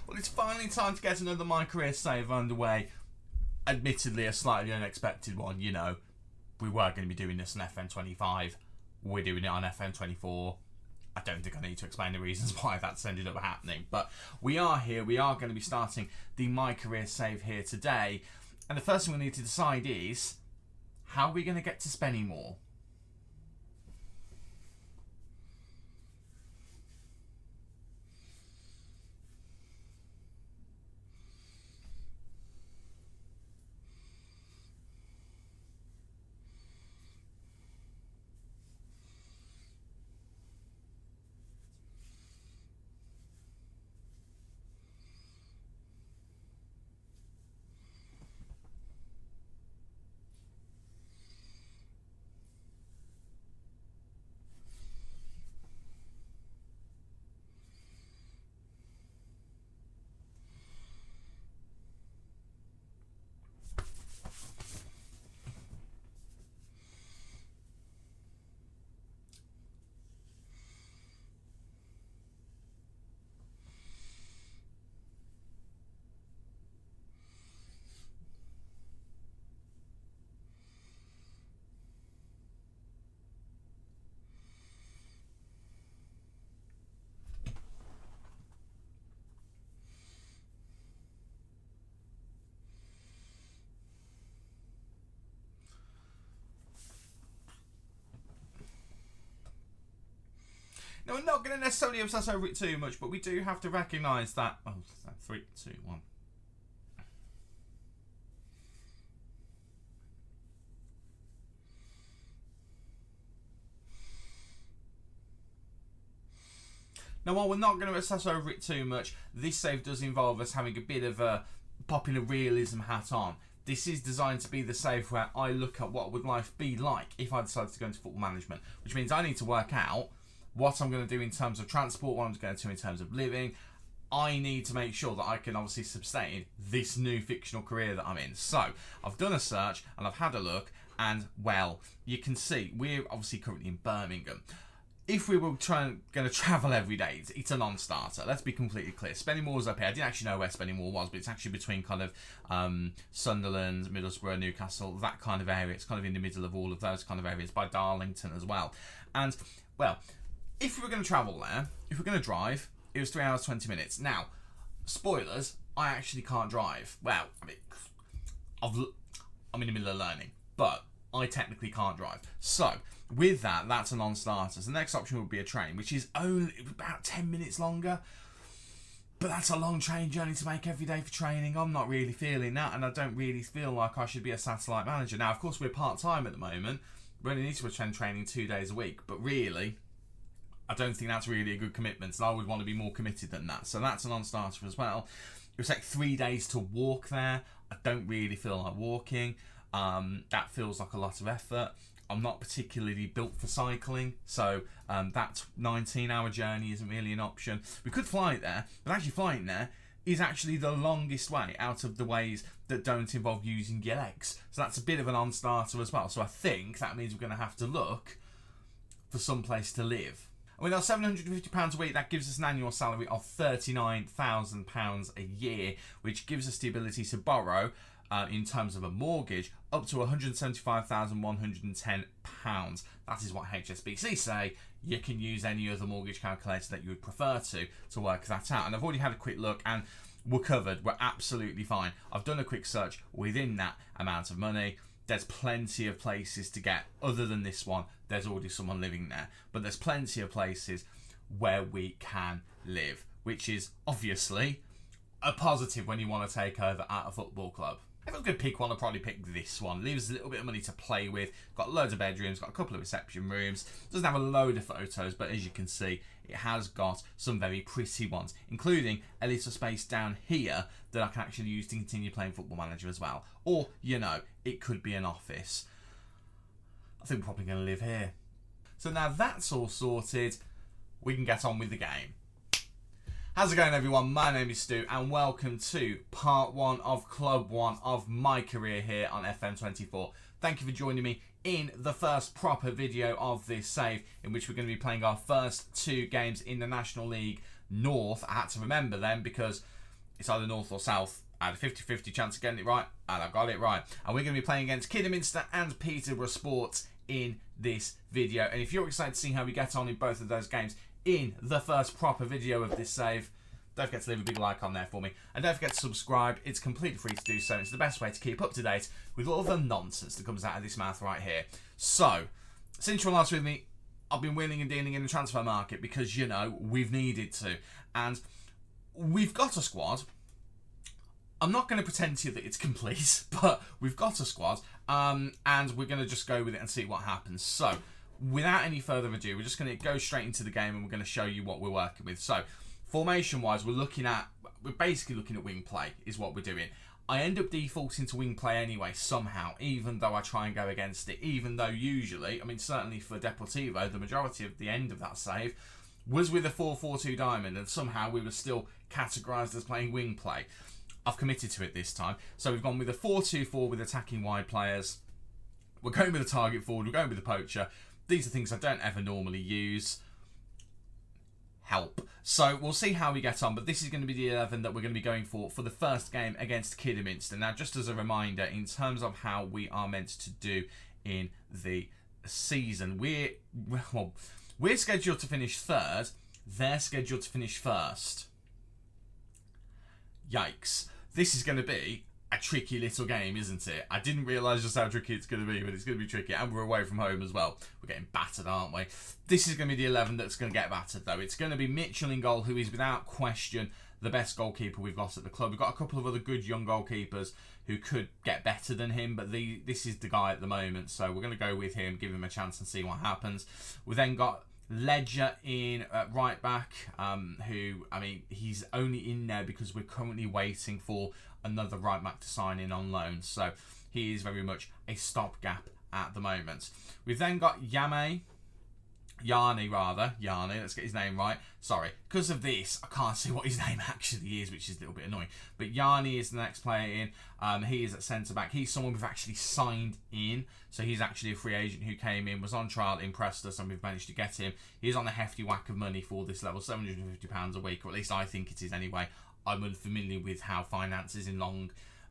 Well, it's finally time to get another My Career save underway. Admittedly, a slightly unexpected one, you know. We were going to be doing this on FM25. We're doing it on FM24. I don't think I need to explain the reasons why that's ended up happening. But we are here. We are going to be starting the My Career save here today. And the first thing we need to decide is, how are we going to get to Spennymoor? Now, we're not going to necessarily obsess over it too much, but we do have to recognise that... Oh, 3, 2, 1. Now, while we're not going to obsess over it too much, this save does involve us having a bit of a popping a realism hat on. This is designed to be the save where I look at what would life be like if I decided to go into football management, which means I need to work out what I'm going to do in terms of transport, what I'm going to do in terms of living. I need to make sure that I can obviously sustain this new fictional career that I'm in. So, I've done a search and I've had a look, and, well, you can see we're obviously currently in Birmingham. If we were going to travel every day, it's a non-starter. Let's be completely clear. Spennymoor's up here. I didn't actually know where Spennymoor was, but it's actually between kind of Sunderland, Middlesbrough, Newcastle, that kind of area. It's kind of in the middle of all of those kind of areas, by Darlington as well. And, well, if we were going to travel there, if we were going to drive, it was 3 hours, 20 minutes. Now, spoilers, I actually can't drive. Well, I mean, I'm in the middle of learning, but I technically can't drive. So, with that, that's a non-starter. So the next option would be a train, which is only about 10 minutes longer. But that's a long train journey to make every day for training. I'm not really feeling that, and I don't really feel like I should be a satellite manager. Now, of course, we're part-time at the moment. We only need to attend training 2 days a week, but really, I don't think that's really a good commitment, and I would want to be more committed than that. So that's a non-starter as well. It would take 3 days to walk there. I don't really feel like walking. That feels like a lot of effort. I'm not particularly built for cycling, so that 19-hour journey isn't really an option. We could fly it there, but actually flying there is actually the longest way out of the ways that don't involve using your legs. So that's a bit of a non-starter as well. So I think that means we're going to have to look for some place to live. And with our £750 a week, that gives us an annual salary of £39,000 a year, which gives us the ability to borrow, in terms of a mortgage, up to £175,110. That is what HSBC say. You can use any other mortgage calculator that you would prefer to work that out. And I've already had a quick look, and we're covered. We're absolutely fine. I've done a quick search within that amount of money. There's plenty of places to get. Other than this one, there's already someone living there. But there's plenty of places where we can live, which is obviously a positive when you want to take over at a football club. If I was going to pick one, I'd probably pick this one. Leaves a little bit of money to play with. Got loads of bedrooms, got a couple of reception rooms. Doesn't have a load of photos, but as you can see, it has got some very pretty ones, including a little space down here that I can actually use to continue playing Football Manager as well. Or, you know, it could be an office. I think we're probably going to live here. So now that's all sorted, we can get on with the game. How's it going, everyone? My name is Stu, and welcome to part 1 of Club 1 of My Career here on FM24. Thank you for joining me in the first proper video of this save, in which we're going to be playing our first 2 games in the National League North. I had to remember them because It's either north or south. I had a 50-50 chance of getting it right, and I got it right. And we're going to be playing against Kidderminster and Peterborough Sports in this video. And if you're excited to see how we get on in both of those games in the first proper video of this save, don't forget to leave a big like on there for me. And don't forget to subscribe. It's completely free to do so. It's the best way to keep up to date with all the nonsense that comes out of this mouth right here. So, since you're last with me, I've been wheeling and dealing in the transfer market because, you know, we've needed to. And we've got a squad. I'm not going to pretend to you that it's complete, but we've got a squad, and we're going to just go with it and see what happens. So, without any further ado, we're just going to go straight into the game and we're going to show you what we're working with. So, formation-wise, we're basically looking at wing play is what we're doing. I end up defaulting to wing play anyway, somehow, even though I try and go against it, even though usually, I mean, certainly for Deportivo, the majority of the end of that save was with a 4-4-2 diamond, and somehow we were still categorised as playing wing play. I've committed to it this time. So we've gone with a 4-2-4 with attacking wide players. We're going with a target forward. We're going with a poacher. These are things I don't ever normally use. Help. So we'll see how we get on. But this is going to be the 11 that we're going to be going for the first game against Kidderminster. Now, just as a reminder, in terms of how we are meant to do in the season, we're scheduled to finish third. They're scheduled to finish first. Yikes. This is going to be a tricky little game, isn't it? I didn't realise just how tricky it's going to be, but it's going to be tricky. And we're away from home as well. We're getting battered, aren't we? This is going to be the 11 that's going to get battered, though. It's going to be Mitchell in goal, who is without question the best goalkeeper we've got at the club. We've got a couple of other good young goalkeepers who could get better than him, but this is the guy at the moment. So we're going to go with him, give him a chance and see what happens. We've then got Ledger in at right back, who, I mean, he's only in there because we're currently waiting for another right back to sign in on loan. So he is very much a stopgap at the moment. We've then got Yanni, let's get his name right. Sorry, because of this, I can't see what his name actually is, which is a little bit annoying. But Yanni is the next player in. He is at centre-back. He's someone we've actually signed in. So he's actually a free agent who came in, was on trial, impressed us, and we've managed to get him. He's on a hefty whack of money for this level, £750 a week, or at least I think it is anyway. I'm unfamiliar with how finances in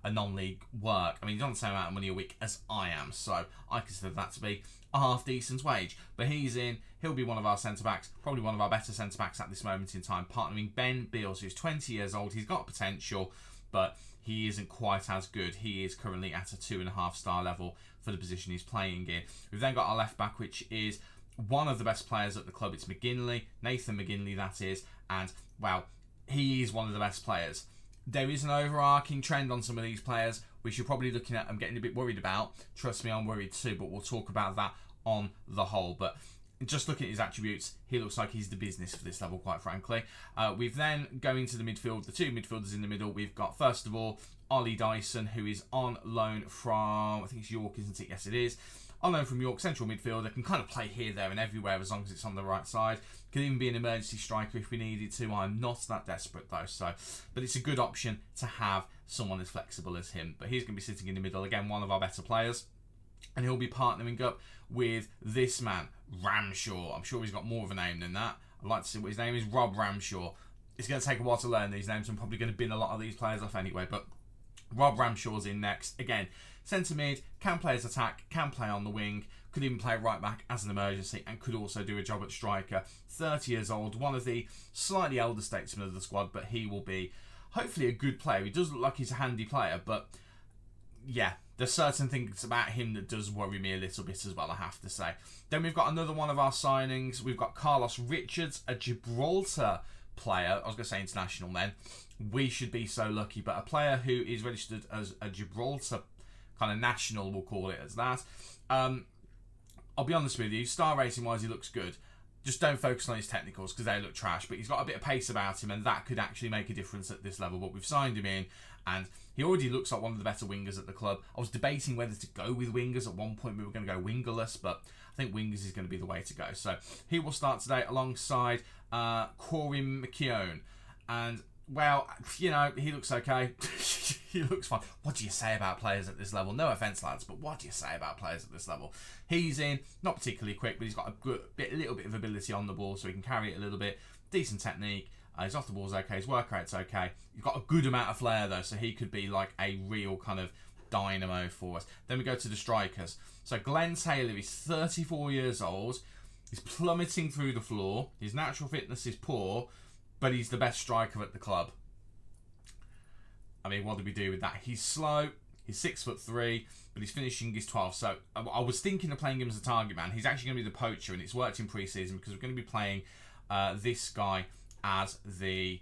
a non-league work. I mean, he's on the same amount of money a week as I am, so I consider that to be a half-decent wage. But he's in. He'll be one of our centre-backs, probably one of our better centre-backs at this moment in time, partnering Ben Beals, who's 20 years old. He's got potential, but he isn't quite as good. He is currently at a 2.5-star level for the position he's playing in. We've then got our left-back, which is one of the best players at the club. It's McGinley, Nathan McGinley, that is, and, well, he is one of the best players. There is an overarching trend on some of these players, which you're probably looking at and getting a bit worried about. Trust me, I'm worried too, but we'll talk about that on the whole. But just looking at his attributes, he looks like he's the business for this level, quite frankly. We've then going to the midfield, the two midfielders in the middle. We've got, first of all, Ollie Dyson, who is on loan from, I think it's York, isn't it? Yes, it is. On loan from York, central midfielder, can kind of play here, there and everywhere as long as it's on the right side. Can even be an emergency striker if we needed to. I'm not that desperate though, but it's a good option to have someone as flexible as him. But he's going to be sitting in the middle, again, one of our better players. And he'll be partnering up with this man, Ramshaw. I'm sure he's got more of a name than that. I'd like to see what his name is. Rob Ramshaw. It's going to take a while to learn these names. I'm probably going to bin a lot of these players off anyway, but Rob Ramshaw's in next. Again, centre mid, can play as attack, can play on the wing, could even play right back as an emergency, and could also do a job at striker. 30 years old, one of the slightly elder statesmen of the squad, but he will be hopefully a good player. He does look like he's a handy player, but yeah, there's certain things about him that does worry me a little bit as well, I have to say. Then we've got another one of our signings. We've got Carlos Richards, a Gibraltar player. I was going to say international then. We should be so lucky, but a player who is registered as a Gibraltar kind of national, we'll call it as that. I'll be honest with you, star rating wise he looks good. Just don't focus on his technicals because they look trash, but he's got a bit of pace about him and that could actually make a difference at this level. But we've signed him in and he already looks like one of the better wingers at the club. I was debating whether to go with wingers. At one point we were going to go wingerless, but I think wingers is going to be the way to go. So he will start today alongside Corey McKeown. And well, you know, he looks okay. He looks fine. What do you say about players at this level? No offence, lads, but what do you say about players at this level? He's in, not particularly quick, but he's got a little bit of ability on the ball, so he can carry it a little bit. Decent technique. His off the ball's okay, his work rate's okay. He's got a good amount of flair though, so he could be like a real kind of dynamo for us. Then we go to the strikers. So Glenn Taylor is 34 years old. He's plummeting through the floor. His natural fitness is poor, but he's the best striker at the club. I mean, what do we do with that? He's slow. He's 6'3", but his finishing is 12. So I was thinking of playing him as a target man. He's actually going to be the poacher, and it's worked in pre-season because we're going to be playing this guy as the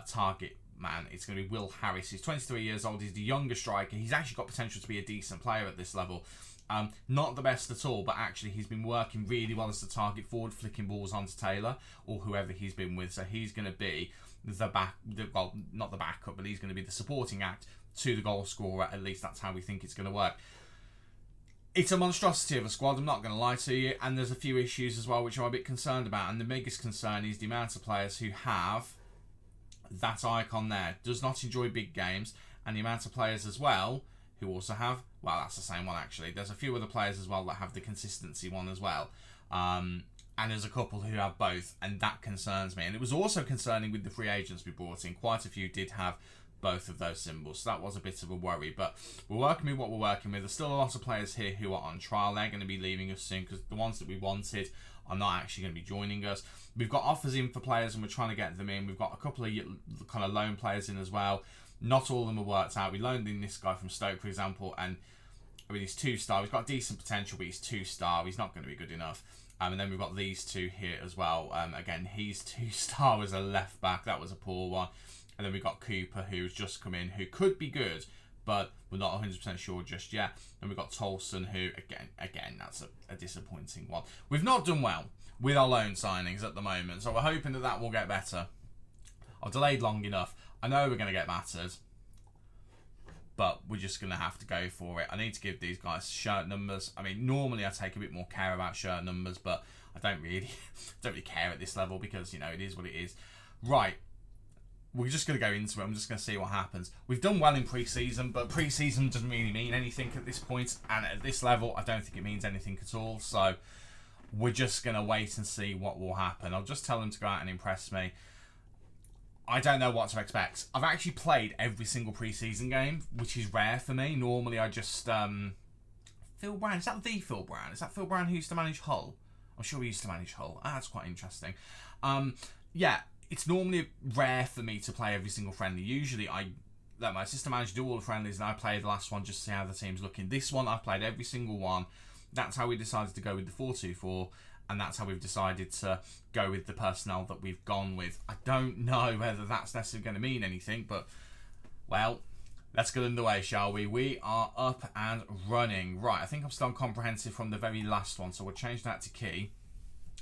target man. It's going to be Will Harris. He's 23 years old. He's the younger striker. He's actually got potential to be a decent player at this level. Not the best at all, but actually he's been working really well as the target forward, flicking balls onto Taylor or whoever he's been with. So he's going to be well, not the backup, but he's going to be the supporting act to the goal scorer. At least that's how we think it's going to work. It's a monstrosity of a squad, I'm not going to lie to you, and there's a few issues as well which I'm a bit concerned about, and the biggest concern is the amount of players who have that icon there. Does not enjoy big games, and the amount of players as well who also have, well, that's the same one actually. There's a few other players as well that have the consistency one as well. And there's a couple who have both, and that concerns me. And it was also concerning with the free agents we brought in. Quite a few did have both of those symbols, so that was a bit of a worry. But we're working with what we're working with. There's still a lot of players here who are on trial. They're going to be leaving us soon because the ones that we wanted are not actually going to be joining us. We've got offers in for players and we're trying to get them in. We've got a couple of kind of loan players in as well. Not all of them are worked out. We loaned in this guy from Stoke, for example, and I mean, he's 2-star. He's got decent potential, but he's 2-star. He's not going to be good enough. And then we've got these two here as well. Again, he's 2-star as a left back. That was a poor one. And then we've got Cooper, who's just come in, who could be good, but we're not 100% sure just yet. And we've got Tolson, who, again, that's a disappointing one. We've not done well with our loan signings at the moment, so we're hoping that will get better. I've delayed long enough. I know we're going to get battered, but we're just going to have to go for it. I need to give these guys shirt numbers. I mean, normally I take a bit more care about shirt numbers, but I don't really care at this level because, you know, it is what it is. Right. We're just going to go into it. I'm just going to see what happens. We've done well in pre-season, but pre-season doesn't really mean anything at this point. And at this level, I don't think it means anything at all. So we're just going to wait and see what will happen. I'll just tell them to go out and impress me. I don't know what to expect. I've actually played every single pre-season game, which is rare for me. Normally I just... Phil Brown. Is that the Phil Brown? Is that Phil Brown who used to manage Hull? I'm sure he used to manage Hull. That's quite interesting. Yeah. It's normally rare for me to play every single friendly. Usually I let my assistant manager do all the friendlies and I play the last one just to see how the team's looking. This one, I've played every single one. That's how we decided to go with the 4-2-4, and that's how we've decided to go with the personnel that we've gone with. I don't know whether that's necessarily going to mean anything, but, well, let's get underway, shall we? We are up and running. Right, I think I'm still on comprehensive from the very last one, so we'll change that to key.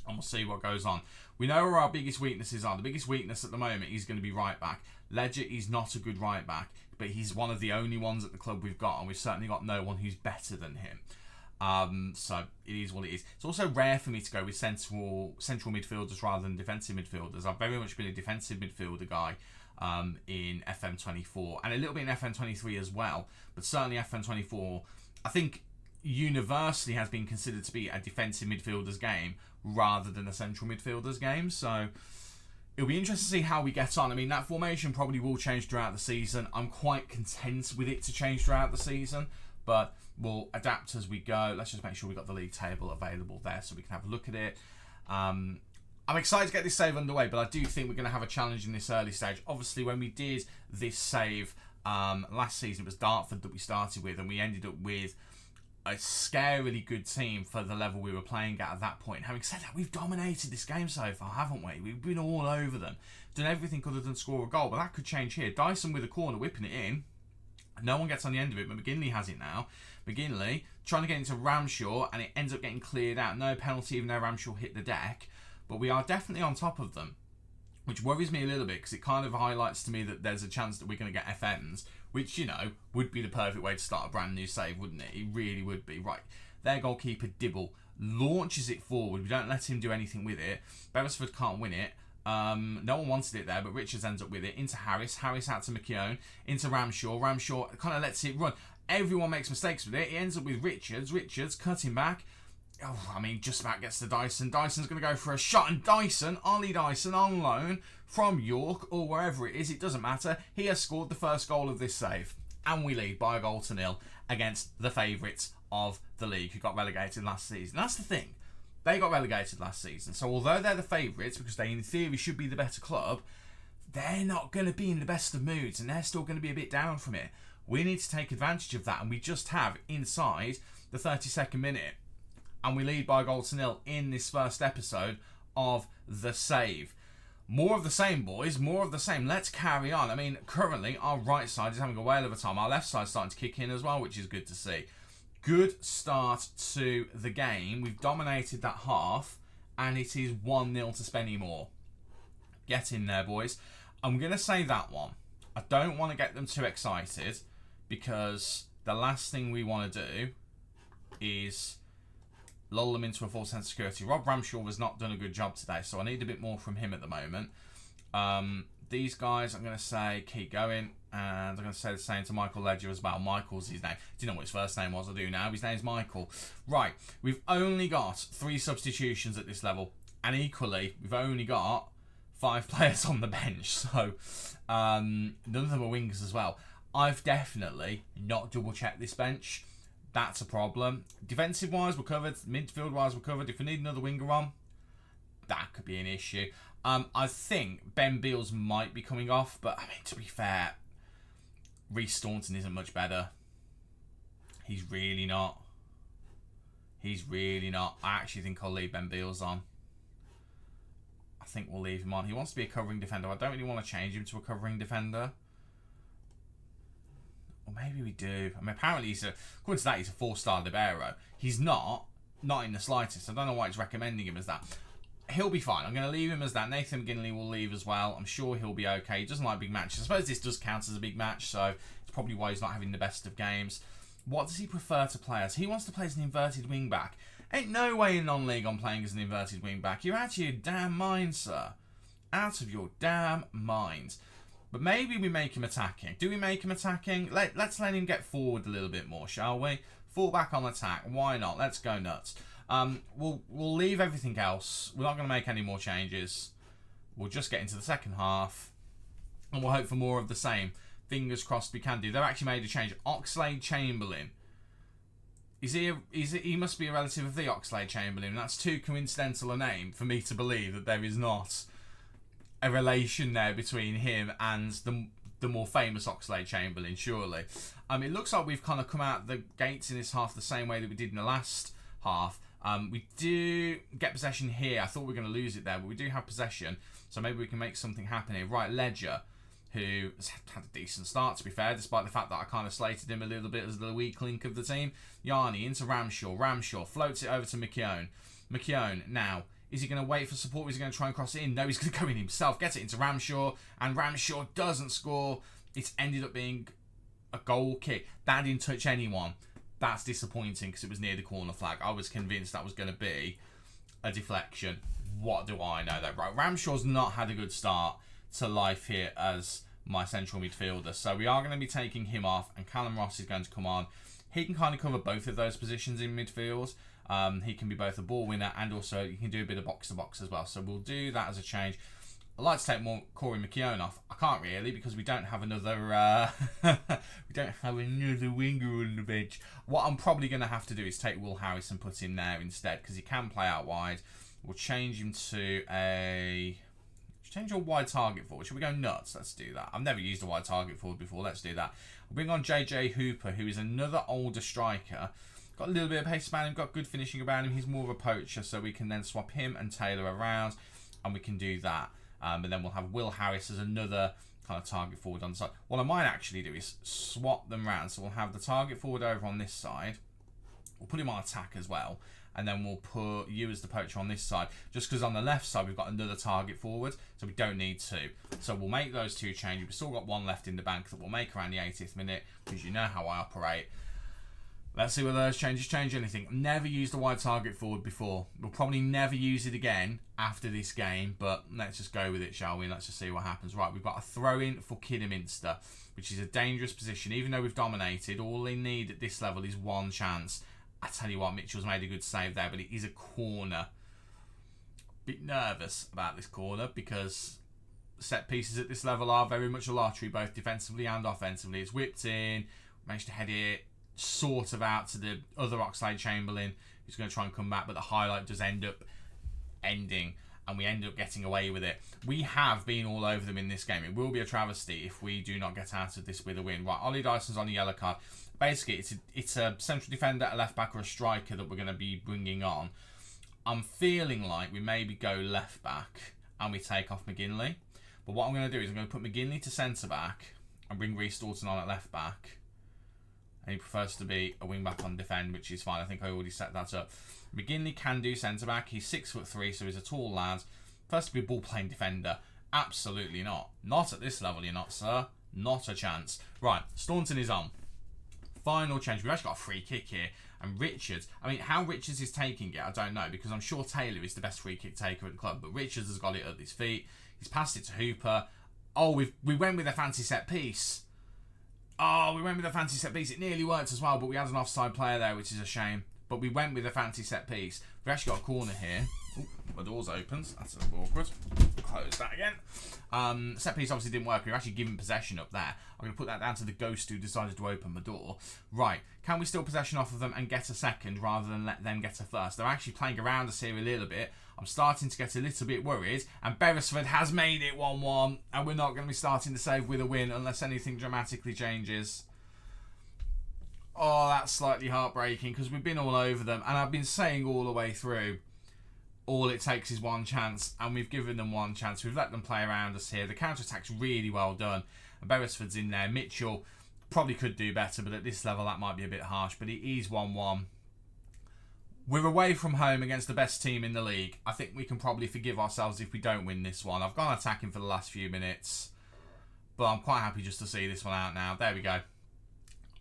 And we'll see what goes on. We know where our biggest weaknesses are. The biggest weakness at the moment is going to be right back. Ledger is not a good right back, but he's one of the only ones at the club we've got, and we've certainly got no one who's better than him. So it is what it is. It's also rare for me to go with central midfielders rather than defensive midfielders. I've very much been a defensive midfielder guy in FM24 and a little bit in FM23 as well, but certainly FM24, I think, universally has been considered to be a defensive midfielders game rather than a central midfielders game. So it'll be interesting to see how we get on. I mean, that formation probably will change throughout the season. I'm quite content with it to change throughout the season, but we'll adapt as we go. Let's just make sure we've got the league table available there so we can have a look at it. I'm excited to get this save underway, but I do think we're going to have a challenge in this early stage. Obviously, when we did this save last season, it was Dartford that we started with, and we ended up with a scarily good team for the level we were playing at that point. Having said that, we've dominated this game so far, haven't we? We've been all over them, done everything other than score a goal, but that could change here. Dyson with a corner, whipping it in. No one gets on the end of it, but McGinley has it now. McGinley trying to get into Ramshaw, and it ends up getting cleared out. No penalty, even though Ramshaw hit the deck. But we are definitely on top of them, which worries me a little bit because it kind of highlights to me that there's a chance that we're going to get FMs, which, you know, would be the perfect way to start a brand new save, wouldn't it? It really would be. Right, their goalkeeper, Dibble, launches it forward. We don't let him do anything with it. Beresford can't win it. No one wanted it there, but Richards ends up with it. Into Harris. Harris out to McKeown. Into Ramshaw. Ramshaw kind of lets it run. Everyone makes mistakes with it. He ends up with Richards. Richards cutting back. Oh, I mean, just about gets to Dyson. Dyson's going to go for a shot, and Dyson, Ollie Dyson, on loan from York or wherever it is, it doesn't matter. He has scored the first goal of this save, and we lead by 1-0 against the favourites of the league who got relegated last season. That's the thing. They got relegated last season, so although they're the favourites, because they in theory should be the better club, they're not going to be in the best of moods, and they're still going to be a bit down from it. We need to take advantage of that, and we just have inside the 32nd minute, and we lead by 1-0 in this first episode of The Save. More of the same, boys, more of the same. Let's carry on. I mean, currently, our right side is having a whale of a time. Our left side's starting to kick in as well, which is good to see. Good start to the game. We've dominated that half, and it is 1-0 to Spennymoor. Get in there, boys. I'm going to say that one. I don't want to get them too excited, because the last thing we want to do is lull them into a false sense of security. Rob Ramshaw has not done a good job today, so I need a bit more from him at the moment. These guys, I'm going to say, keep going, and I'm going to say the same to Michael Ledger as well. Michael's his name. Do you know what his first name was? I do now. His name's Michael. Right, we've only got 3 substitutions at this level, and equally, we've only got 5 players on the bench, so none of them are wingers as well. I've definitely not double-checked this bench. That's a problem. Defensive-wise, we're covered. Midfield-wise, we're covered. If we need another winger on, that could be an issue. I think Ben Beals might be coming off, but, I mean, to be fair, Reece Staunton isn't much better. He's really not. He's really not. I actually think I'll leave Ben Beals on. I think we'll leave him on. He wants to be a covering defender. I don't really want to change him to a covering defender. Or maybe we do. I mean, apparently according to that, he's a 4-star libero. He's not in the slightest. I don't know why it's recommending him as that. He'll be fine. I'm going to leave him as that. Nathan McGinley will leave as well. I'm sure he'll be okay. He doesn't like big matches. I suppose this does count as a big match, so it's probably why he's not having the best of games. What does he prefer to play as? He wants to play as an inverted wing-back. Ain't no way in non-league I'm playing as an inverted wing-back. You're out of your damn mind, sir. Out of your damn mind. But maybe we make him attacking. Do we make him attacking? Let's let him get forward a little bit more, shall we? Fall back on attack. Why not? Let's go nuts. We'll leave everything else. We're not going to make any more changes. We'll just get into the second half, and we'll hope for more of the same. Fingers crossed we can do. They've actually made a change. Oxlade-Chamberlain. He must be a relative of the Oxlade-Chamberlain. That's too coincidental a name for me to believe that there is not a relation there between him and the more famous Oxlade-Chamberlain, surely. It looks like we've kind of come out the gates in this half the same way that we did in the last half. We do get possession here. I thought we were going to lose it there, but we do have possession, so maybe we can make something happen here. Right, Ledger, who has had a decent start, to be fair, despite the fact that I kind of slated him a little bit as the weak link of the team. Yarni into Ramshaw. Ramshaw floats it over to McKeown. McKeown, now, is he going to wait for support, or is he going to try and cross it in? No, he's going to go in himself, gets it into Ramshaw, and Ramshaw doesn't score. It's ended up being a goal kick. That didn't touch anyone. That's disappointing because it was near the corner flag. I was convinced that was going to be a deflection. What do I know, though? Right, Ramshaw's not had a good start to life here as my central midfielder, so we are going to be taking him off, and Callum Ross is going to come on. He can kind of cover both of those positions in midfield. He can be both a ball winner and also you can do a bit of box-to-box as well. So we'll do that as a change. I'd like to take more Corey McKeown off. I can't really because we don't have another winger on the bench. What I'm probably going to have to do is take Will Harris and put him there instead because he can play out wide. We'll change him to change your wide target forward. Should we go nuts? Let's do that. I've never used a wide target forward before. Let's do that. We'll bring on JJ Hooper, who is another older striker. Got a little bit of pace about him, got good finishing about him. He's more of a poacher, so we can then swap him and Taylor around, and we can do that. But then we'll have Will Harris as another kind of target forward on the side. What I might actually do is swap them round. So we'll have the target forward over on this side. We'll put him on attack as well. And then we'll put you as the poacher on this side. Just because on the left side we've got another target forward. So we don't need two. So we'll make those two changes. We've still got one left in the bank that we'll make around the 80th minute. Because you know how I operate. Let's see whether those changes change anything. Never used a wide target forward before. We'll probably never use it again after this game, but let's just go with it, shall we? Let's just see what happens. Right, we've got a throw-in for Kidderminster, which is a dangerous position. Even though we've dominated, all they need at this level is one chance, I tell you what, Mitchell's made a good save there, but it is a corner. Bit nervous about this corner because set pieces at this level are very much a lottery, both defensively and offensively. It's whipped in, managed to head it sort of out to the other Oxlade-Chamberlain, who's going to try and come back, but the highlight does end up ending, and we end up getting away with it. We have been all over them in this game. It will be a travesty if we do not get out of this with a win. Right, Ollie Dyson's on a yellow card. Basically, it's a central defender, a left back, or a striker that we're going to be bringing on. I'm feeling like we maybe go left back and we take off McGinley. But what I'm going to do is I'm going to put McGinley to centre back and bring Reece Staunton on at left back. And he prefers to be a wing back on defend, which is fine. I think I already set that up. McGinley can do centre back. He's 6'3", so he's a tall lad. First to be a ball playing defender. Absolutely not. Not at this level, you're not, sir. Not a chance. Right, Staunton is on. Final change. We've actually got a free kick here. And Richards, I mean, how Richards is taking it, I don't know, because I'm sure Taylor is the best free kick taker at the club, but Richards has got it at his feet. He's passed it to Hooper. Oh, we went with a fancy set piece. Oh, we went with a fancy set piece. It nearly worked as well, but we had an offside player there, which is a shame. But we went with a fancy set piece. We've actually got a corner here. Ooh, my door's opened. That's a little awkward. Close that again. Set piece obviously didn't work. We were actually given possession up there. I'm going to put that down to the ghost who decided to open the door. Right. Can we steal possession off of them and get a second rather than let them get a first? They're actually playing around us here a little bit. I'm starting to get a little bit worried. And Beresford has made it 1-1. And we're not going to be starting to save with a win unless anything dramatically changes. Oh, that's slightly heartbreaking because we've been all over them. And I've been saying all the way through, all it takes is one chance. And we've given them one chance. We've let them play around us here. The counter-attack's really well done. And Beresford's in there. Mitchell probably could do better, but at this level that might be a bit harsh. But it is 1-1. We're away from home against the best team in the league. I think we can probably forgive ourselves if we don't win this one. I've gone attacking for the last few minutes. But I'm quite happy just to see this one out now. There we go.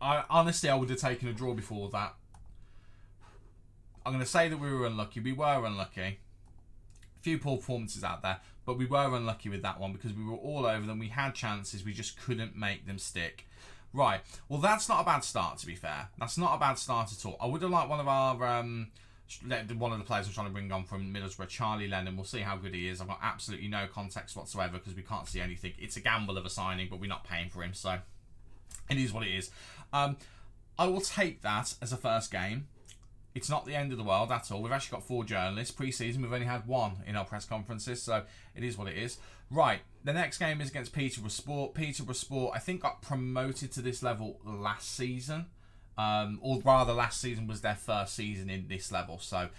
Honestly, I would have taken a draw before that. I'm going to say that we were unlucky. We were unlucky. A few poor performances out there, but we were unlucky with that one because we were all over them. We had chances. We just couldn't make them stick. Right. Well, that's not a bad start, to be fair. That's not a bad start at all. I would have liked one of our... one of the players I'm trying to bring on from Middlesbrough, Charlie Lennon. We'll see how good he is. I've got absolutely no context whatsoever because we can't see anything. It's a gamble of a signing, but we're not paying for him, so it is what it is. I will take that as a first game. It's not the end of the world at all. We've actually got 4 journalists. Pre-season, we've only had 1 in our press conferences, so it is what it is. Right, the next game is against Peterborough Sport. Peterborough Sport, I think, got promoted to this level last season. Or rather, last season was their first season in this level. So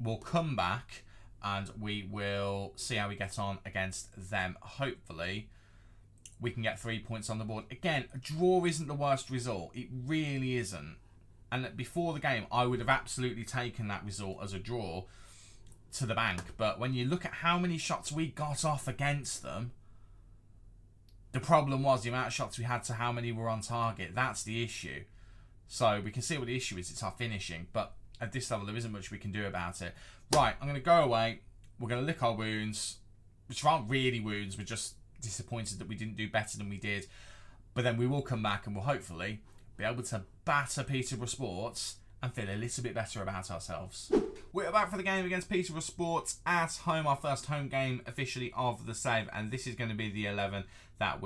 we'll come back and we will see how we get on against them. Hopefully, we can get 3 points on the board. Again, a draw isn't the worst result. It really isn't. And before the game, I would have absolutely taken that result as a draw to the bank. But when you look at how many shots we got off against them, the problem was the amount of shots we had to how many were on target. That's the issue. So we can see what the issue is. It's our finishing. But at this level, there isn't much we can do about it. Right, I'm going to go away. We're going to lick our wounds, which aren't really wounds. We're just disappointed that we didn't do better than we did. But then we will come back and we'll hopefully be able to batter Peterborough Sports and feel a little bit better about ourselves. We're back for the game against Peterborough Sports at home, our first home game officially of the save, and this is going to be the 11 that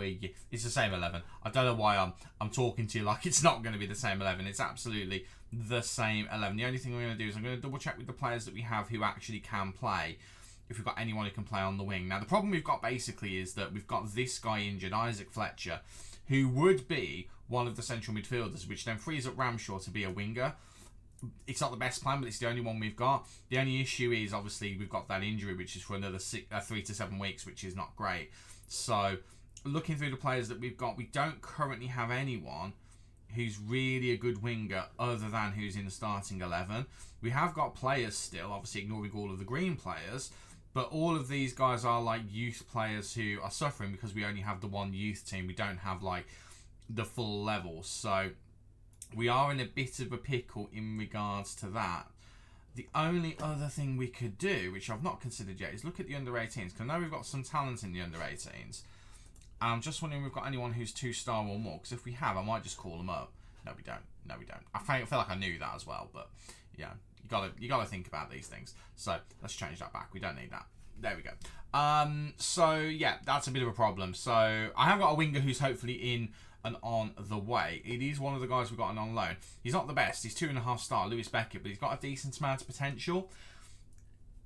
it's the same 11. I don't know why I'm talking to you like it's not going to be the same 11. It's absolutely the same 11. The only thing I'm going to do is I'm going to double check with the players that we have who actually can play, if we've got anyone who can play on the wing. Now, the problem we've got basically is that we've got this guy injured, Isaac Fletcher, who would be one of the central midfielders, which then frees up Ramshaw to be a winger. It's not the best plan, but it's the only one we've got. The only issue is, obviously, we've got that injury, which is for another 3 to 7 weeks, which is not great. So, looking through the players that we've got, we don't currently have anyone who's really a good winger other than who's in the starting 11. We have got players still, obviously ignoring all of the green players, but all of these guys are like youth players who are suffering because we only have the one youth team. We don't have like the full level. So we are in a bit of a pickle in regards to that. The only other thing we could do, which I've not considered yet, is look at the under-18s. Because I know we've got some talent in the under-18s. I'm just wondering if we've got anyone who's 2-star or more. Because if we have, I might just call them up No, we don't. No, we don't. I feel like I knew that as well, but yeah, you gotta think about these things. So let's change that back. We don't need that. There we go. So yeah, that's a bit of a problem. So I have got a winger who's hopefully in and on the way. It is one of the guys we've got on loan. He's not the best. He's 2.5 star, Lewis Beckett, but he's got a decent amount of potential.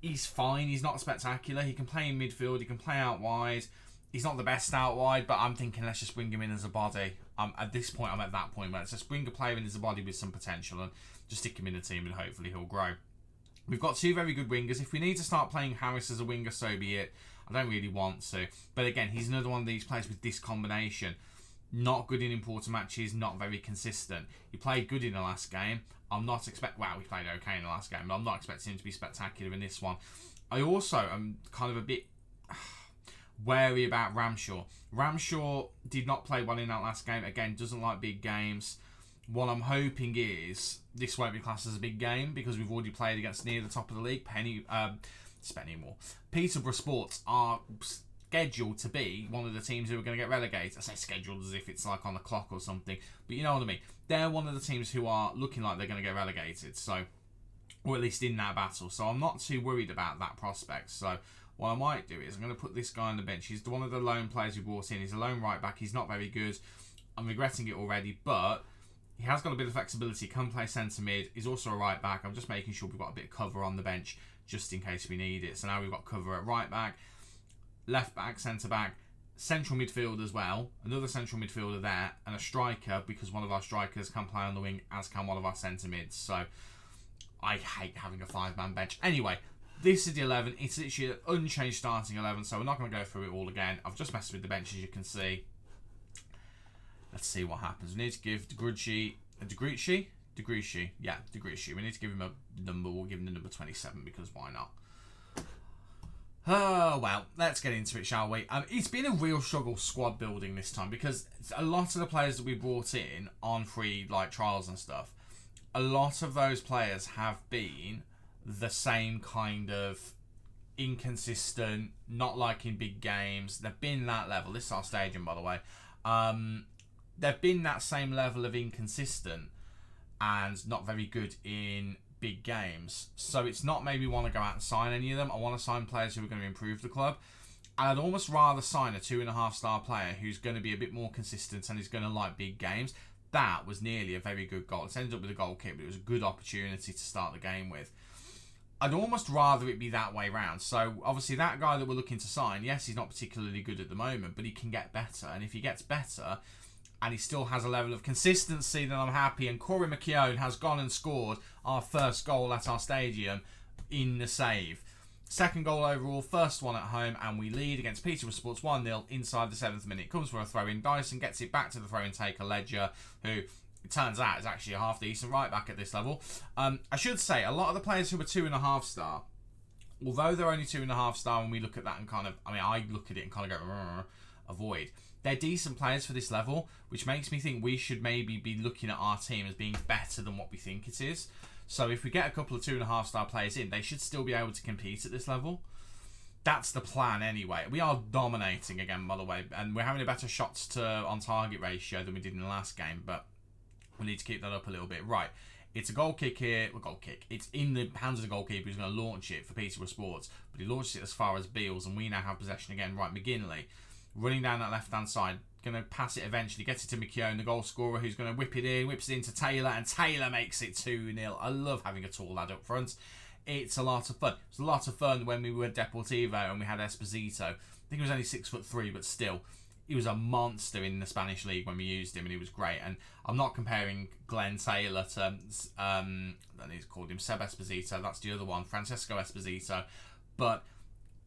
He's fine. He's not spectacular. He can play in midfield. He can play out wide. He's not the best out wide, but I'm thinking let's just bring him in as a body. At this point, I'm at that point where let's just bring a player in as a body with some potential and just stick him in the team and hopefully he'll grow. We've got two very good wingers. If we need to start playing Harris as a winger, so be it. I don't really want to. But again, he's another one of these players with this combination. Not good in important matches, not very consistent. He played good in the last game. I'm not expect. Well, he played okay in the last game, but I'm not expecting him to be spectacular in this one. I also am kind of a bit wary about Ramshaw. Ramshaw did not play well in that last game. Again, doesn't like big games. What I'm hoping is this won't be classed as a big game because we've already played against near the top of the league. Spennymoor. Peterborough Sports are scheduled to be one of the teams who are going to get relegated. I say scheduled as if it's like on the clock or something, but you know what I mean. They're one of the teams who are looking like they're going to get relegated, so, or at least in that battle. So I'm not too worried about that prospect. So what I might do is I'm going to put this guy on the bench. He's one of the lone players we brought in. He's a lone right back. He's not very good. I'm regretting it already, but he has got a bit of flexibility. He can play centre mid. He's also a right back. I'm just making sure we've got a bit of cover on the bench just in case we need it. So now we've got cover at right back, left back, centre back, central midfield as well. Another central midfielder there, and a striker because one of our strikers can play on the wing, as can one of our centre mids. So I hate having a 5-man bench. Anyway, this is the 11. It's literally an unchanged starting 11, so we're not going to go through it all again. I've just messed with the bench, as you can see. Let's see what happens. We need to give Degricci. Yeah, Degricci. We need to give him a number. We'll give him the number 27 because why not? Oh, well, let's get into it, shall we? It's been a real struggle squad building this time because a lot of the players that we brought in on free like trials and stuff, a lot of those players have been the same kind of inconsistent, not liking big games. They've been that level. This is our stadium, by the way. They've been that same level of inconsistent and not very good in big games. So it's not maybe want to go out and sign any of them. I want to sign players who are going to improve the club. And I'd almost rather sign a 2.5 star player who's going to be a bit more consistent and is going to like big games. That was nearly a very good goal. It's ended up with a goal kick, but it was a good opportunity to start the game with. I'd almost rather it be that way round. So obviously that guy that we're looking to sign, yes, he's not particularly good at the moment, but he can get better. And if he gets better and he still has a level of consistency, then I'm happy. And Corey McKeown has gone and scored our first goal at our stadium in the save. Second goal overall, first one at home, and we lead against Peterborough Sports 1-0 inside the 7th minute. Comes for a throw-in. Dyson gets it back to the throw-in taker, Ledger, who it turns out is actually a half-decent right-back at this level. I should say, a lot of the players who are 2.5 star, although they're only 2.5 star, and we look at that and kind of, I look at it and kind of go, avoid. They're decent players for this level, which makes me think we should maybe be looking at our team as being better than what we think it is. So if we get a couple of 2.5 star players in, they should still be able to compete at this level. That's the plan anyway. We are dominating again, by the way, and we're having a better shots to on target ratio than we did in the last game, but we need to keep that up a little bit. Right, it's a goal kick here. Well, goal kick. It's in the hands of the goalkeeper who's going to launch it for Peterborough Sports, but he launched it as far as Beals, and we now have possession again. Right, McGinley running down that left-hand side, going to pass it eventually, gets it to McKeown, the goal scorer, who's going to whips it into Taylor, and Taylor makes it 2-0. I love having a tall lad up front. It's a lot of fun. It was a lot of fun when we were Deportivo and we had Esposito. I think he was only 6'3", but still, he was a monster in the Spanish league when we used him, and he was great. And I'm not comparing Glenn Taylor to, he's called him Seb Esposito, that's the other one, Francesco Esposito, but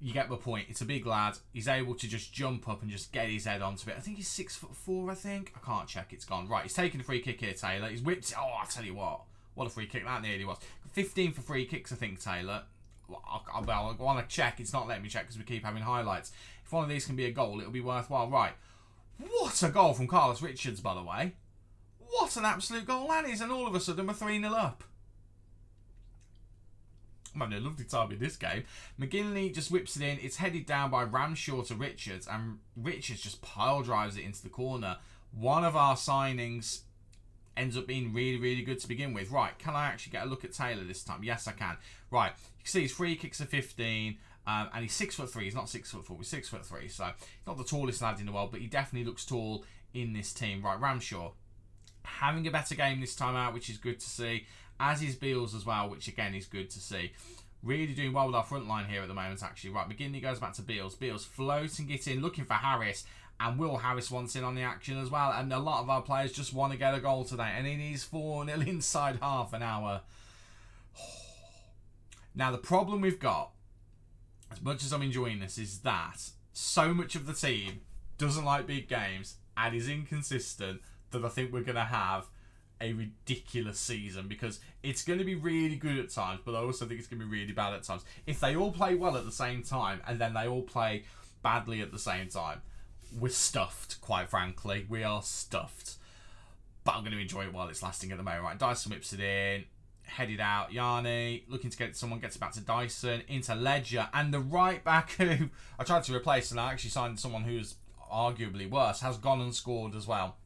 you get the point. It's a big lad. He's able to just jump up and just get his head onto it. I think he's 6'4", I think. I can't check. It's gone. Right, he's taking a free kick here, Taylor. He's whipped it. Oh, I'll tell you what a free kick that nearly was. 15 for free kicks, I think, Taylor. I want to check. It's not letting me check because we keep having highlights. If one of these can be a goal, it'll be worthwhile. Right. What a goal from Carlos Richards, by the way. What an absolute goal that is. And all of a sudden, we're 3-0 up. I'm having a lovely time in this game. McGinley just whips it in. It's headed down by Ramshaw to Richards, and Richards just pile drives it into the corner. One of our signings ends up being really, really good to begin with. Right, can I actually get a look at Taylor this time? Yes, I can. Right, you can see his free kicks are 15, and he's 6'3". He's not 6'4". He's 6'3". So he's not the tallest lad in the world, but he definitely looks tall in this team. Right, Ramshaw having a better game this time out, which is good to see. As is Beals as well, which again is good to see. Really doing well with our front line here at the moment, actually. Right, McGinley goes back to Beals. Beals floating it in, looking for Harris. And Will Harris wants in on the action as well. And a lot of our players just want to get a goal today. And it is 4-0 inside half an hour. Now, the problem we've got, as much as I'm enjoying this, is that so much of the team doesn't like big games and is inconsistent that I think we're going to have a ridiculous season, because it's going to be really good at times, but I also think it's going to be really bad at times. If they all play well at the same time and then they all play badly at the same time, we're stuffed, quite frankly. We are stuffed. But I'm going to enjoy it while it's lasting at the moment. Right, Dyson whips it in. Headed out. Yanni looking to get someone, gets it back to Dyson. Into Ledger. And the right back who I tried to replace, and I actually signed someone who's arguably worse, has gone and scored as well.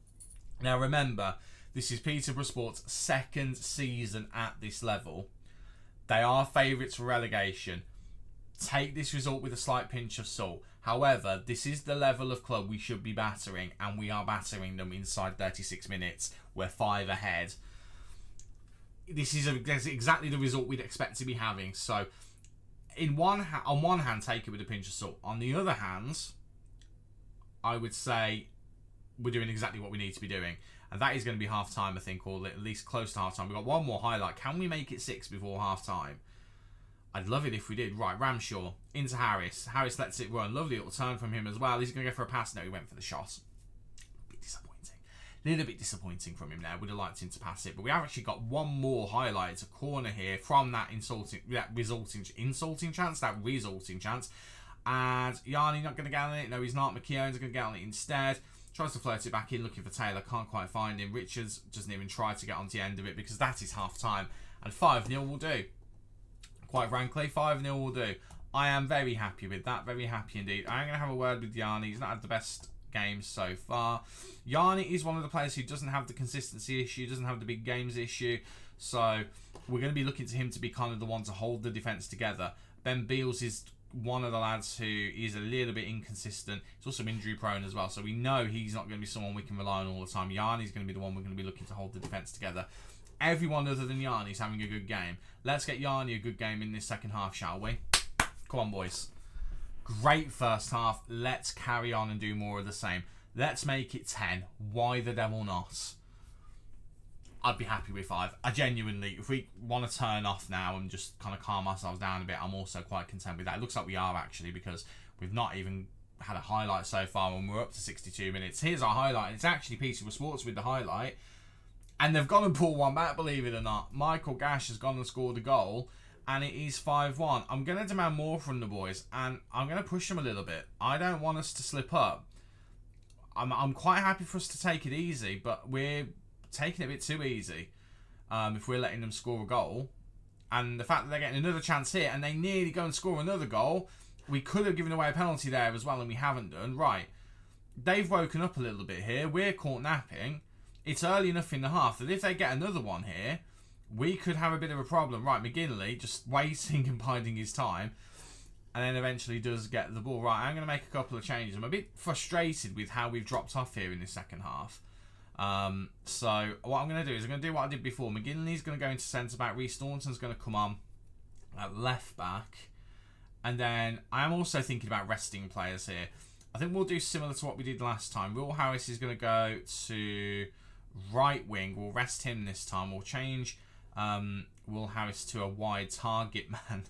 Now remember, this is Peterborough Sports' second season at this level. They are favourites for relegation. Take this result with a slight pinch of salt. However, this is the level of club we should be battering, and we are battering them inside 36 minutes. We're 5 ahead. This is exactly the result we'd expect to be having. So, on one hand, take it with a pinch of salt. On the other hand, I would say we're doing exactly what we need to be doing. And that is going to be half-time, I think, or at least close to half-time. We've got one more highlight. Can we make it 6 before half-time? I'd love it if we did. Right, Ramshaw into Harris. Harris lets it run. Lovely little turn from him as well. He's going to go for a pass. No, he went for the shot. A bit disappointing. A little bit disappointing from him there. Would have liked him to pass it. But we have actually got one more highlight. It's a corner here from that resulting chance. And Yanni not going to get on it. No, he's not. McKeown's going to get on it instead. Tries to float it back in, looking for Taylor. Can't quite find him. Richards doesn't even try to get onto the end of it, because that is half-time. And 5-0 will do. Quite frankly, 5-0 will do. I am very happy with that. Very happy indeed. I'm going to have a word with Yanni. He's not had the best games so far. Yanni is one of the players who doesn't have the consistency issue, doesn't have the big games issue. So we're going to be looking to him to be kind of the one to hold the defence together. Ben Beals is one of the lads who is a little bit inconsistent. He's also injury prone as well. So we know he's not going to be someone we can rely on all the time. Yanni's going to be the one we're going to be looking to hold the defence together. Everyone other than Yanni is having a good game. Let's get Yanni a good game in this second half, shall we? Come on, boys. Great first half. Let's carry on and do more of the same. Let's make it 10. Why the devil not? I'd be happy with 5. I genuinely, if we want to turn off now and just kind of calm ourselves down a bit, I'm also quite content with that. It looks like we are, actually, because we've not even had a highlight so far and we're up to 62 minutes. Here's our highlight. It's actually Peterborough Sports with the highlight. And they've gone and pulled one back, believe it or not. Michael Gash has gone and scored a goal, and it is 5-1. I'm going to demand more from the boys, and I'm going to push them a little bit. I don't want us to slip up. I'm quite happy for us to take it easy, but we're taking it a bit too easy if we're letting them score a goal. And the fact that they're getting another chance here, and they nearly go and score another goal, we could have given away a penalty there as well, and we haven't done. Right, they've woken up a little bit here. We're caught napping. It's early enough in the half that if they get another one here, we could have a bit of a problem. Right, McGinley just waiting and biding his time, and then eventually does get the ball. Right, I'm going to make a couple of changes. I'm a bit frustrated with how we've dropped off here in the second half. So what I'm going to do is I'm going to do what I did before. McGinley's going to go into centre-back. Reece Staunton's going to come on at left-back. And then I am also thinking about resting players here. I think we'll do similar to what we did last time. Will Harris is going to go to right wing. We'll rest him this time. We'll change Will Harris to a wide target man,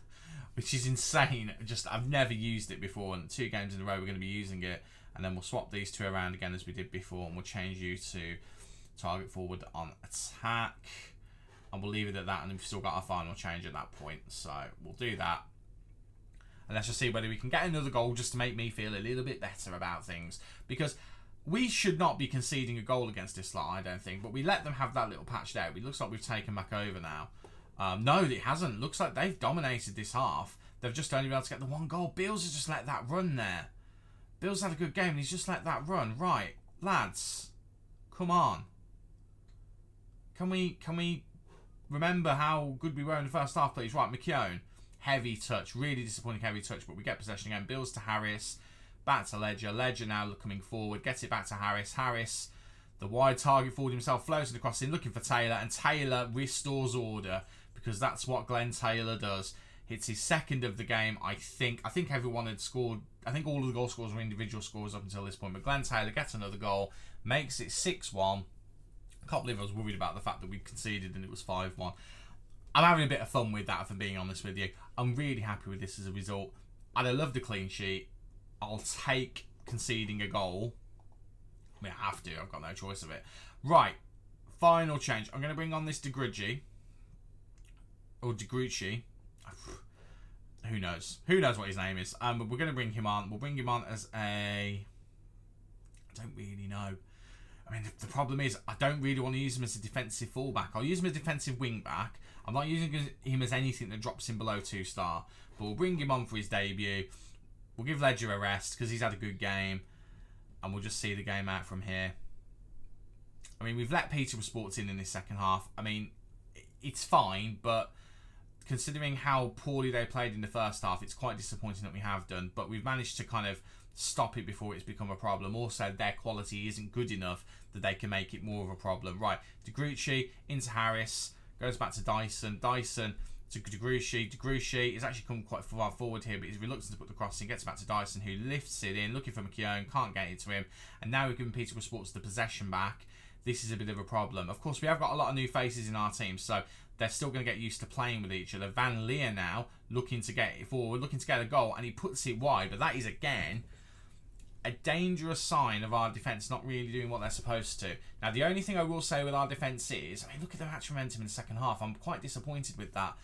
which is insane. I've never used it before, and 2 games in a row we're going to be using it. And then we'll swap these 2 around again as we did before, and we'll change you to target forward on attack, and we'll leave it at that. And we've still got our final change at that point, so we'll do that. And let's just see whether we can get another goal just to make me feel a little bit better about things, because we should not be conceding a goal against this lot, I don't think. But we let them have that little patch there. It looks like we've taken back over now. No, it hasn't. Looks like they've dominated this half. They've just only been able to get the 1 goal. Beals has just let that run there. Beals had a good game and he's just let that run. Right, lads, come on. Can we remember how good we were in the first half, please? Right, McKeown. Heavy touch. Really disappointing heavy touch, but we get possession again. Bills to Harris. Back to Ledger. Ledger now coming forward. Gets it back to Harris. Harris, the wide target forward himself, floating across in, looking for Taylor. And Taylor restores order, because that's what Glenn Taylor does. Hits his second of the game, I think. I think everyone had scored. I think all of the goal scorers were individual scores up until this point. But Glenn Taylor gets another goal. Makes it 6-1. I can't believe I was worried about the fact that we conceded and it was 5-1. I'm having a bit of fun with that, if I'm being honest with you. I'm really happy with this as a result. And I love the clean sheet. I'll take conceding a goal. I mean, I have to. I've got no choice of it. Right. Final change. I'm going to bring on this DeGrucci. Or DeGrucci. Who knows? Who knows what his name is? But we're going to bring him on. We'll bring him on as a... I don't really know. I mean, the problem is, I don't really want to use him as a defensive fullback. I'll use him as a defensive wing back. I'm not using him as anything that drops him below 2-star. But we'll bring him on for his debut. We'll give Ledger a rest because he's had a good game. And we'll just see the game out from here. I mean, we've let Peterborough Sports in this second half. I mean, it's fine, but considering how poorly they played in the first half, it's quite disappointing that we have done. But we've managed to kind of stop it before it's become a problem. Also, their quality isn't good enough that they can make it more of a problem. Right, DeGrucci into Harris, goes back to Dyson. Dyson to DeGrucci. DeGrucci has actually come quite far forward here, but he's reluctant to put the crossing. Gets back to Dyson, who lifts it in, looking for McKeown, can't get it to him. And now we've given Peterborough Sports the possession back. This is a bit of a problem. Of course, we have got a lot of new faces in our team, so they're still going to get used to playing with each other. Van Leer now looking to get it forward, looking to get a goal, and he puts it wide. But that is, again, a dangerous sign of our defence not really doing what they're supposed to. Now, the only thing I will say with our defence is, I mean, look at the match momentum in the second half. I'm quite disappointed with that.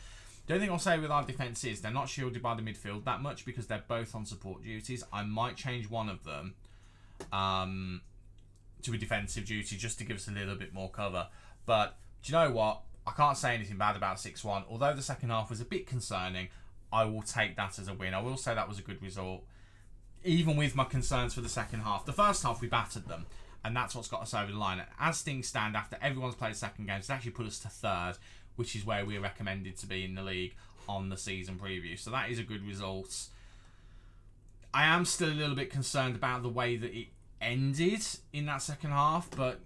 The only thing I'll say with our defence is they're not shielded by the midfield that much because they're both on support duties. I might change one of them to a defensive duty just to give us a little bit more cover. But do you know what? I can't say anything bad about 6-1. Although the second half was a bit concerning, I will take that as a win. I will say that was a good result, even with my concerns for the second half. The first half, we battered them, and that's what's got us over the line. As things stand, after everyone's played second games, it's actually put us to third, which is where we're recommended to be in the league on the season preview. So that is a good result. I am still a little bit concerned about the way that it ended in that second half, but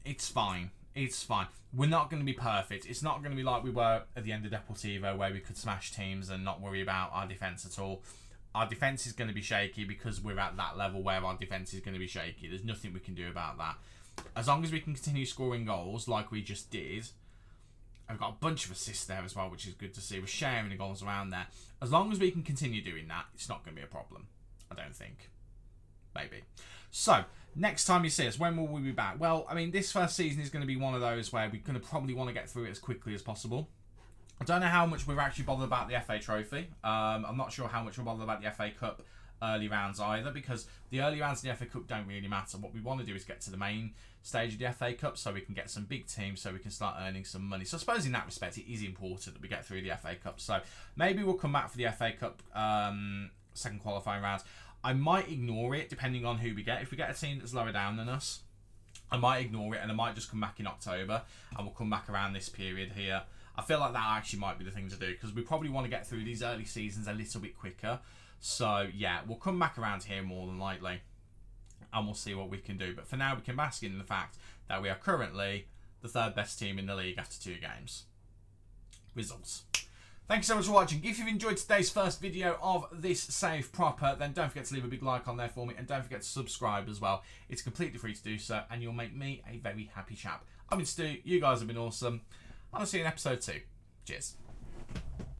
it's fine. It's fine. We're not going to be perfect. It's not going to be like we were at the end of Deportivo, where we could smash teams and not worry about our defence at all. Our defence is going to be shaky because we're at that level where our defence is going to be shaky. There's nothing we can do about that. As long as we can continue scoring goals like we just did, I've got a bunch of assists there as well, which is good to see. We're sharing the goals around there. As long as we can continue doing that, it's not going to be a problem. I don't think. Maybe. So, next time you see us, when will we be back? Well, I mean, this first season is going to be one of those where we're going to probably want to get through it as quickly as possible. I don't know how much we're actually bothered about the FA Trophy. I'm not sure how much we're bothered about the FA Cup early rounds either, because the early rounds of the FA Cup don't really matter. What we want to do is get to the main stage of the FA Cup so we can get some big teams, so we can start earning some money. So I suppose in that respect, it is important that we get through the FA Cup. So maybe we'll come back for the FA Cup second qualifying rounds. I might ignore it depending on who we get. If we get a team that's lower down than us, I might ignore it and I might just come back in October and we'll come back around this period here. I feel like that actually might be the thing to do because we probably want to get through these early seasons a little bit quicker. So yeah, we'll come back around here more than likely and we'll see what we can do. But for now, we can bask in the fact that we are currently the third best team in the league after 2 games. Results. Thank you so much for watching. If you've enjoyed today's first video of this Save Proper, then don't forget to leave a big like on there for me and don't forget to subscribe as well. It's completely free to do so and you'll make me a very happy chap. I've been Stu, you guys have been awesome. I'll see you in episode 2. Cheers.